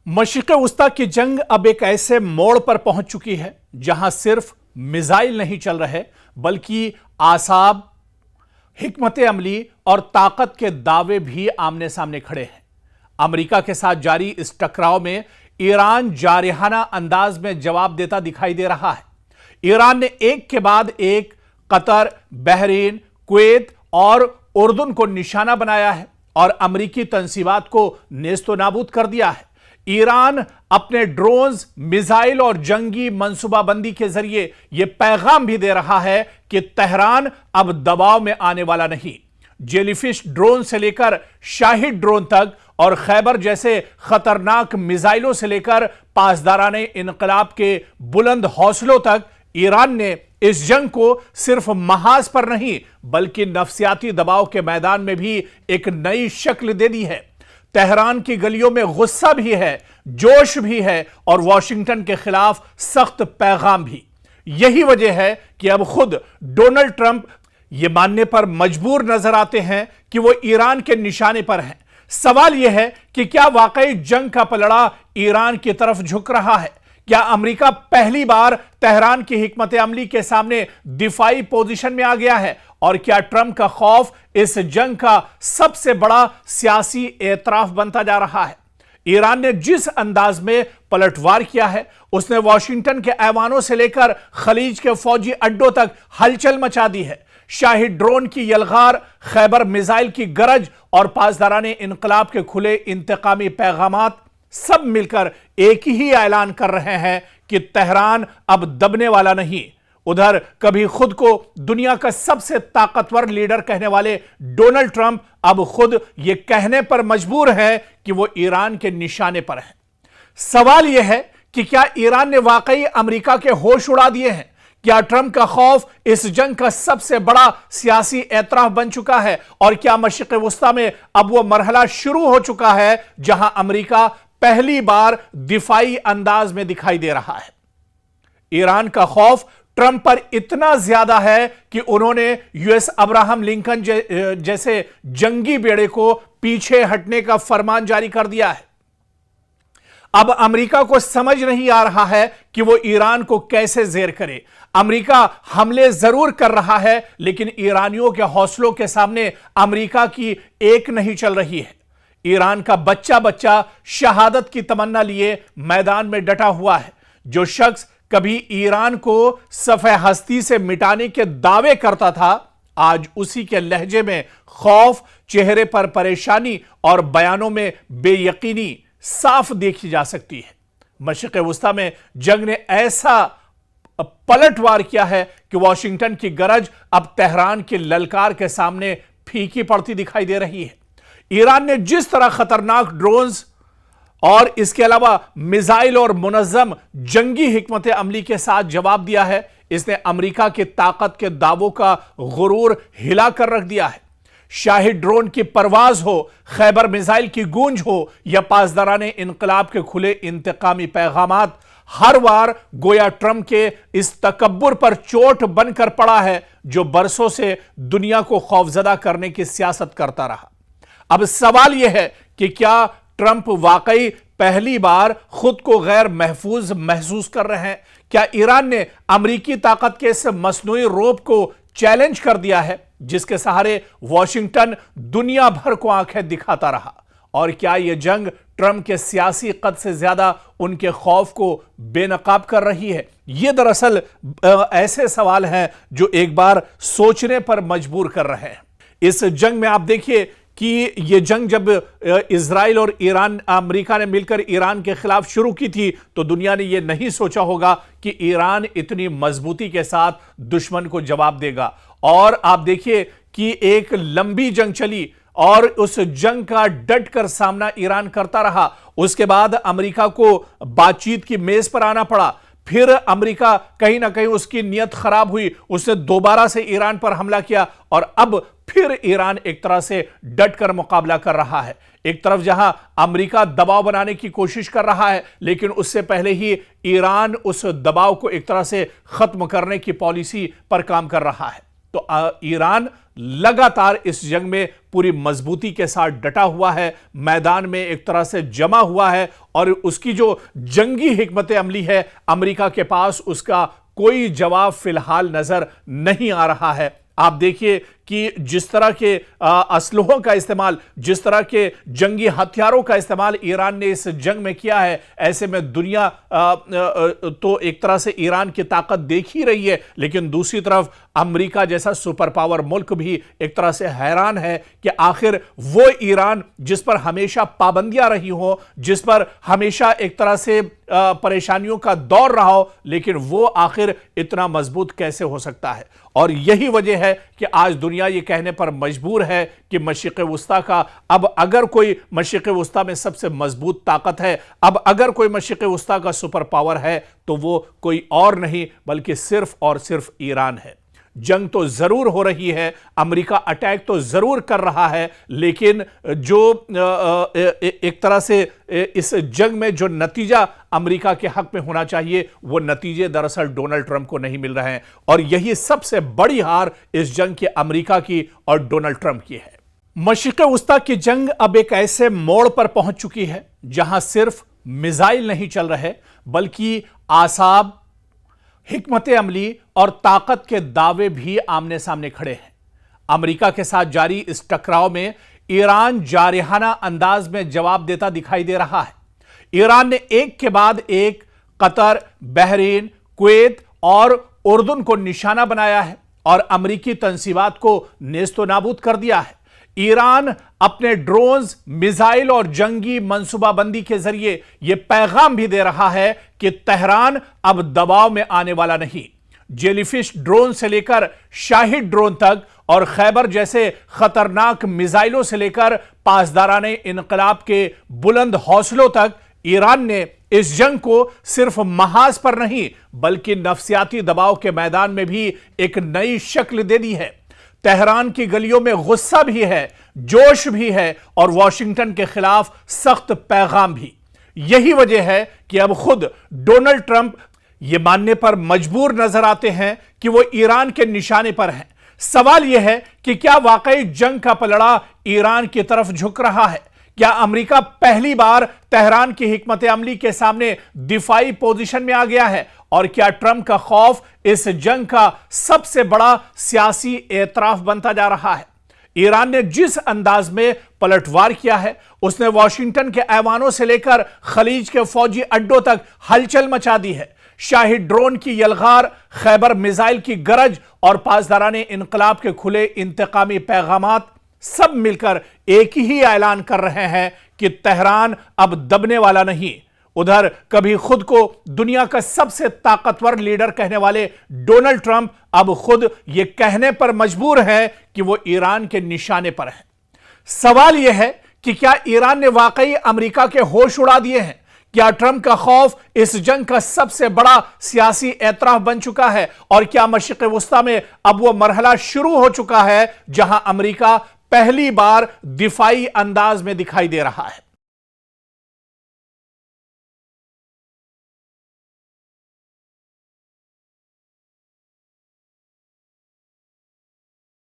مشرق وسطی کی جنگ اب ایک ایسے موڑ پر پہنچ چکی ہے جہاں صرف میزائل نہیں چل رہے بلکہ اعصاب، حکمت عملی اور طاقت کے دعوے بھی آمنے سامنے کھڑے ہیں۔ امریکہ کے ساتھ جاری اس ٹکراؤ میں ایران جارحانہ انداز میں جواب دیتا دکھائی دے رہا ہے۔ ایران نے ایک کے بعد ایک قطر، بحرین، کویت اور اردن کو نشانہ بنایا ہے اور امریکی تنصیبات کو نیست و نابود کر دیا ہے۔ ایران اپنے ڈرونز، میزائل اور جنگی منصوبہ بندی کے ذریعے یہ پیغام بھی دے رہا ہے کہ تہران اب دباؤ میں آنے والا نہیں۔ جیلی فش ڈرون سے لے کر شاہد ڈرون تک اور خیبر جیسے خطرناک میزائلوں سے لے کر پاسداران انقلاب کے بلند حوصلوں تک ایران نے اس جنگ کو صرف محاذ پر نہیں بلکہ نفسیاتی دباؤ کے میدان میں بھی ایک نئی شکل دے دی ہے۔ تہران کی گلیوں میں غصہ بھی ہے، جوش بھی ہے اور واشنگٹن کے خلاف سخت پیغام بھی۔ یہی وجہ ہے کہ اب خود ڈونلڈ ٹرمپ یہ ماننے پر مجبور نظر آتے ہیں کہ وہ ایران کے نشانے پر ہیں۔ سوال یہ ہے کہ کیا واقعی جنگ کا پلڑا ایران کی طرف جھک رہا ہے؟ کیا امریکہ پہلی بار تہران کی حکمت عملی کے سامنے دفاعی پوزیشن میں آ گیا ہے؟ اور کیا ٹرمپ کا خوف اس جنگ کا سب سے بڑا سیاسی اعتراف بنتا جا رہا ہے؟ ایران نے جس انداز میں پلٹوار کیا ہے، اس نے واشنگٹن کے ایوانوں سے لے کر خلیج کے فوجی اڈوں تک ہلچل مچا دی ہے۔ شاہد ڈرون کی یلغار، خیبر میزائل کی گرج اور پاسداران انقلاب کے کھلے انتقامی پیغامات سب مل کر ایک ہی اعلان کر رہے ہیں کہ تہران اب دبنے والا نہیں۔ ادھر کبھی خود کو دنیا کا سب سے طاقتور لیڈر کہنے والے ڈونلڈ ٹرمپ اب خود یہ کہنے پر مجبور ہیں کہ وہ ایران کے نشانے پر ہیں۔ سوال یہ ہے کہ کیا ایران نے واقعی امریکہ کے ہوش اڑا دیے ہیں؟ کیا ٹرمپ کا خوف اس جنگ کا سب سے بڑا سیاسی اعتراف بن چکا ہے؟ اور کیا مشرق وسطی میں اب وہ مرحلہ شروع ہو چکا ہے جہاں امریکہ پہلی بار دفاعی انداز میں دکھائی دے رہا ہے؟ ایران کا خوف ٹرمپ پر اتنا زیادہ ہے کہ انہوں نے یو ایس ابراہم لنکن جیسے جنگی بیڑے کو پیچھے ہٹنے کا فرمان جاری کر دیا ہے۔ اب امریکہ کو سمجھ نہیں آ رہا ہے کہ وہ ایران کو کیسے زیر کرے۔ امریکہ حملے ضرور کر رہا ہے لیکن ایرانیوں کے حوصلوں کے سامنے امریکہ کی ایک نہیں چل رہی ہے۔ ایران کا بچہ بچہ شہادت کی تمنا لیے میدان میں ڈٹا ہوا ہے۔ جو شخص کبھی ایران کو صفحہ ہستی سے مٹانے کے دعوے کرتا تھا، آج اسی کے لہجے میں خوف، چہرے پر پریشانی اور بیانوں میں بے یقینی صاف دیکھی جا سکتی ہے۔ مشرق وسطی میں جنگ نے ایسا پلٹوار کیا ہے کہ واشنگٹن کی گرج اب تہران کی للکار کے سامنے پھیکی پڑتی دکھائی دے رہی ہے۔ ایران نے جس طرح خطرناک ڈرونز اور اس کے علاوہ میزائل اور منظم جنگی حکمت عملی کے ساتھ جواب دیا ہے، اس نے امریکہ کی طاقت کے دعووں کا غرور ہلا کر رکھ دیا ہے۔ شاہد ڈرون کی پرواز ہو، خیبر میزائل کی گونج ہو یا پاسداران انقلاب کے کھلے انتقامی پیغامات، ہر بار گویا ٹرمپ کے اس تکبر پر چوٹ بن کر پڑا ہے جو برسوں سے دنیا کو خوفزدہ کرنے کی سیاست کرتا رہا۔ اب سوال یہ ہے کہ کیا ٹرمپ واقعی پہلی بار خود کو غیر محفوظ محسوس کر رہے ہیں؟ کیا ایران نے امریکی طاقت کے اس مصنوعی رعب کو چیلنج کر دیا ہے جس کے سہارے واشنگٹن دنیا بھر کو آنکھیں دکھاتا رہا؟ اور کیا یہ جنگ ٹرمپ کے سیاسی قد سے زیادہ ان کے خوف کو بے نقاب کر رہی ہے؟ یہ دراصل ایسے سوال ہیں جو ایک بار سوچنے پر مجبور کر رہے ہیں۔ اس جنگ میں آپ دیکھیے کہ یہ جنگ جب اسرائیل اور امریکہ نے مل کر ایران کے خلاف شروع کی تھی تو دنیا نے یہ نہیں سوچا ہوگا کہ ایران اتنی مضبوطی کے ساتھ دشمن کو جواب دے گا۔ اور آپ دیکھیے کہ ایک لمبی جنگ چلی اور اس جنگ کا ڈٹ کر سامنا ایران کرتا رہا۔ اس کے بعد امریکہ کو بات چیت کی میز پر آنا پڑا۔ پھر امریکہ کہیں نہ کہیں اس کی نیت خراب ہوئی، اس نے دوبارہ سے ایران پر حملہ کیا اور اب پھر ایران ایک طرح سے ڈٹ کر مقابلہ کر رہا ہے۔ ایک طرف جہاں امریکہ دباؤ بنانے کی کوشش کر رہا ہے لیکن اس سے پہلے ہی ایران اس دباؤ کو ایک طرح سے ختم کرنے کی پالیسی پر کام کر رہا ہے۔ تو ایران لگاتار اس جنگ میں پوری مضبوطی کے ساتھ ڈٹا ہوا ہے، میدان میں ایک طرح سے جمع ہوا ہے، اور اس کی جو جنگی حکمت عملی ہے امریکہ کے پاس اس کا کوئی جواب فی الحال نظر نہیں آ رہا ہے۔ آپ دیکھیے کہ جس طرح کے اسلحوں کا استعمال، جس طرح کے جنگی ہتھیاروں کا استعمال ایران نے اس جنگ میں کیا ہے، ایسے میں دنیا تو ایک طرح سے ایران کی طاقت دیکھ ہی رہی ہے، لیکن دوسری طرف امریکہ جیسا سپر پاور ملک بھی ایک طرح سے حیران ہے کہ آخر وہ ایران جس پر ہمیشہ پابندیاں رہی ہوں، جس پر ہمیشہ ایک طرح سے پریشانیوں کا دور رہا ہو، لیکن وہ آخر اتنا مضبوط کیسے ہو سکتا ہے۔ اور یہی وجہ ہے کہ آج دنیا یہ کہنے پر مجبور ہے کہ مشرق وسطیٰ کا اب اگر کوئی مشرق وسطیٰ میں سب سے مضبوط طاقت ہے، اب اگر کوئی مشرق وسطیٰ کا سپر پاور ہے تو وہ کوئی اور نہیں بلکہ صرف اور صرف ایران ہے۔ جنگ تو ضرور ہو رہی ہے، امریکہ اٹیک تو ضرور کر رہا ہے، لیکن جو ایک طرح سے اس جنگ میں جو نتیجہ امریکہ کے حق میں ہونا چاہیے وہ نتیجے دراصل ڈونلڈ ٹرمپ کو نہیں مل رہے ہیں، اور یہی سب سے بڑی ہار اس جنگ کی امریکہ کی اور ڈونلڈ ٹرمپ کی ہے۔ مشرق وسطیٰ کی جنگ اب ایک ایسے موڑ پر پہنچ چکی ہے جہاں صرف میزائل نہیں چل رہے بلکہ اعصاب، حکمت عملی اور طاقت کے دعوے بھی آمنے سامنے کھڑے ہیں۔ امریکہ کے ساتھ جاری اس ٹکراؤ میں ایران جارحانہ انداز میں جواب دیتا دکھائی دے رہا ہے۔ ایران نے ایک کے بعد ایک قطر، بحرین، کویت اور اردن کو نشانہ بنایا ہے اور امریکی تنصیبات کو نیست و نابود کر دیا ہے۔ ایران اپنے ڈرونز، میزائل اور جنگی منصوبہ بندی کے ذریعے یہ پیغام بھی دے رہا ہے کہ تہران اب دباؤ میں آنے والا نہیں۔ جیلی فش ڈرون سے لے کر شاہد ڈرون تک اور خیبر جیسے خطرناک میزائلوں سے لے کر پاسداران انقلاب کے بلند حوصلوں تک ایران نے اس جنگ کو صرف محاذ پر نہیں بلکہ نفسیاتی دباؤ کے میدان میں بھی ایک نئی شکل دے دی ہے۔ تہران کی گلیوں میں غصہ بھی ہے، جوش بھی ہے اور واشنگٹن کے خلاف سخت پیغام بھی۔ یہی وجہ ہے کہ اب خود ڈونلڈ ٹرمپ یہ ماننے پر مجبور نظر آتے ہیں کہ وہ ایران کے نشانے پر ہیں۔ سوال یہ ہے کہ کیا واقعی جنگ کا پلڑا ایران کی طرف جھک رہا ہے؟ کیا امریکہ پہلی بار تہران کی حکمت عملی کے سامنے دفاعی پوزیشن میں آ گیا ہے؟ اور کیا ٹرمپ کا خوف اس جنگ کا سب سے بڑا سیاسی اعتراف بنتا جا رہا ہے؟ ایران نے جس انداز میں پلٹوار کیا ہے، اس نے واشنگٹن کے ایوانوں سے لے کر خلیج کے فوجی اڈوں تک ہلچل مچا دی ہے۔ شاہد ڈرون کی یلغار، خیبر میزائل کی گرج اور پاسداران انقلاب کے کھلے انتقامی پیغامات سب مل کر ایک ہی اعلان کر رہے ہیں کہ تہران اب دبنے والا نہیں۔ ادھر کبھی خود کو دنیا کا سب سے طاقتور لیڈر کہنے والے ڈونلڈ ٹرمپ اب خود یہ کہنے پر مجبور ہیں کہ وہ ایران کے نشانے پر ہیں۔ سوال یہ ہے کہ کیا ایران نے واقعی امریکہ کے ہوش اڑا دیے ہیں؟ کیا ٹرمپ کا خوف اس جنگ کا سب سے بڑا سیاسی اعتراف بن چکا ہے؟ اور کیا مشرق وسطیٰ میں اب وہ مرحلہ شروع ہو چکا ہے جہاں امریکہ پہلی بار دفاعی انداز میں دکھائی دے رہا ہے؟